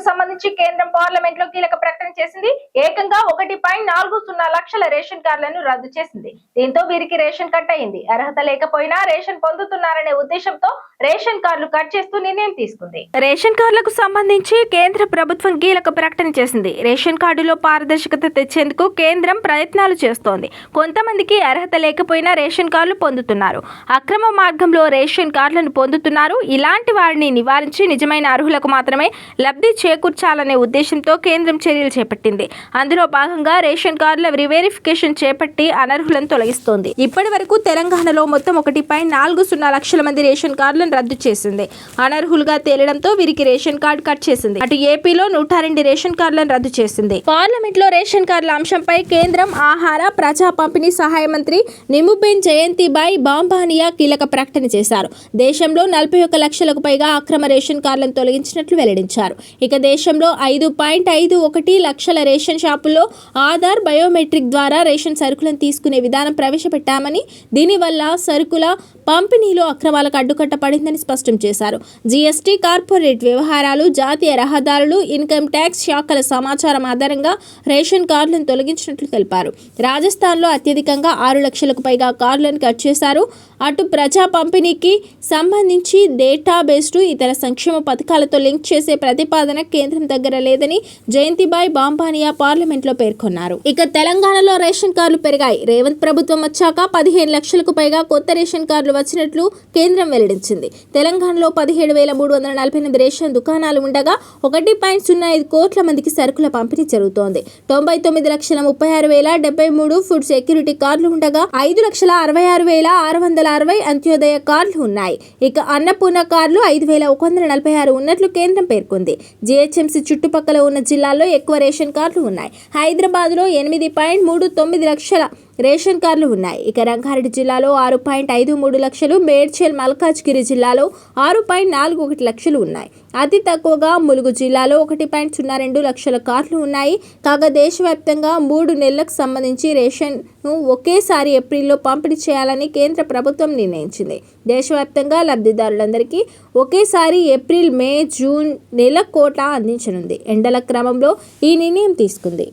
సంబంధించి కేంద్రం పార్లమెంట్ లో కీలక ప్రకటన చేసింది. ఏకంగా 1.40 లక్షల రేషన్ కార్డులను రద్దు చేసింది. దీంతో వీరికి రేషన్ కట్ అయింది. అర్హత లేకపోయినా రేషన్ పొందుతున్నారనే ఉద్దేశంతో రేషన్ కార్డులు కట్ చేస్తూ నిర్ణయం తీసుకుంది. రేషన్ కార్డులకు సంబంధించి కేంద్ర ప్రభుత్వం కీలక ప్రకటన చేసింది. రేషన్ కార్డులో పారదర్శకత తెచ్చేందుకు కేంద్రం ప్రయత్నాలు చేస్తోంది. కొంతమందికి అర్హత లేకపోయినా రేషన్ కార్డులు పొందుతున్నారు. అక్రమ మార్గంలో రేషన్ కార్డులను పొందుతున్నారు. ఇలాంటి వారిని నివారించి నిజమైన అర్హులకు మాత్రమే లబ్ధి చేకూర్చాలనే ఉద్దేశంతో కేంద్రం చర్యలు చేపట్టింది. అందులో భాగంగా రేషన్ కార్డుల రివెరిఫికేషన్ చేపట్టి అనర్హులను తొలగిస్తోంది. ఇప్పటి వరకు తెలంగాణలో మొత్తం 1.40 లక్షల మంది రేషన్ కార్డులను రద్దు చేసింది. అనర్హులుగా తేలడంతో వీరికి రేషన్ కార్డు కట్ చేసింది. అటు ఏపీలో 102 రేషన్ కార్డులను రద్దు చేసింది. పార్లమెంట్ లో రేషన్ కార్డుల అంశంపై కేంద్రం ఆహార ప్రజా పంపిణీ సహాయ మంత్రి నిముబెన్ జయంతిబాయ్ బాంబానియా కీలక ప్రకటన చేశారు. దేశంలో 41 లక్షలకు పైగా అక్రమ రేషన్ కార్డులను తొలగించినట్లు వెల్లడించారు. ఇక దేశంలో 5.51 లక్షల రేషన్ షాపుల్లో ఆధార్ బయోమెట్రిక్ ద్వారా రేషన్ సరుకులను తీసుకునే విధానం ప్రవేశపెట్టామని, దీనివల్ల సరుకుల పంపిణీలో అక్రమాలకు అడ్డుకట్ట పడిందని స్పష్టం చేశారు. జీఎస్టీ, కార్పొరేట్ వ్యవహారాలు, జాతీయ రహదారులు, ఇన్కమ్ ట్యాక్స్ శాఖల సమాచారం ఆధారంగా రేషన్ కార్డులను తొలగించినట్లు తెలిపారు. రాజస్థాన్లో అత్యధికంగా 6 లక్షలకు పైగా కార్డులను కట్ చేశారు. అటు ప్రజా పంపిణీకి సంబంధించి డేటాబేస్ను ఇతర సంక్షేమ పథకాలతో లింక్ చేసే ప్రతిపాదన కేంద్రం దగ్గర లేదని జయంతిబాయ్ బాంబానియా పార్లమెంట్లో పేర్కొన్నారు. ఇక తెలంగాణలో రేషన్ కార్డులు పెరిగాయి. రేవంత్ ప్రభుత్వం వచ్చాక 15 లక్షలకు పైగా కొత్త రేషన్ కార్డులు వచ్చినట్లు కేంద్రం వెల్లడించింది. తెలంగాణలో 17,348 రేషన్ దుకాణాలు ఉండగా 1.05 కోట్ల మందికి సరుకుల పంపిణీ జరుగుతోంది. 99,36,073 ఫుడ్ సెక్యూరిటీ కార్డులు ఉండగా 5,66,660 అంత్యోదయ కార్డులు ఉన్నాయి. ఇక అన్నపూర్ణ కార్డులు 5,146 ఉన్నట్లు కేంద్రం పేర్కొంది. జీహెచ్ఎంసీ చుట్టుపక్కల ఉన్న జిల్లాల్లో ఎక్కువ రేషన్ కార్డులు ఉన్నాయి. హైదరాబాద్లో 8.39 లక్షల రేషన్ కార్డులు ఉన్నాయి. ఇక రంగారెడ్డి జిల్లాలో 6.53 లక్షలు, మేడ్చల్ మల్కాజ్గిరి జిల్లాలో 6.41 లక్షలు ఉన్నాయి. అతి తక్కువగా ములుగు జిల్లాలో 1.02 లక్షల కార్డులు ఉన్నాయి. కాగా దేశవ్యాప్తంగా 3 నెలలకు సంబంధించి రేషన్ను ఒకేసారి ఏప్రిల్లో పంపిణీ చేయాలని కేంద్ర ప్రభుత్వం నిర్ణయించింది. దేశవ్యాప్తంగా లబ్ధిదారులందరికీ ఒకేసారి ఏప్రిల్, మే, జూన్ నెల కోటా అందించనుంది. ఎండల క్రమంలో ఈ నిర్ణయం తీసుకుంది.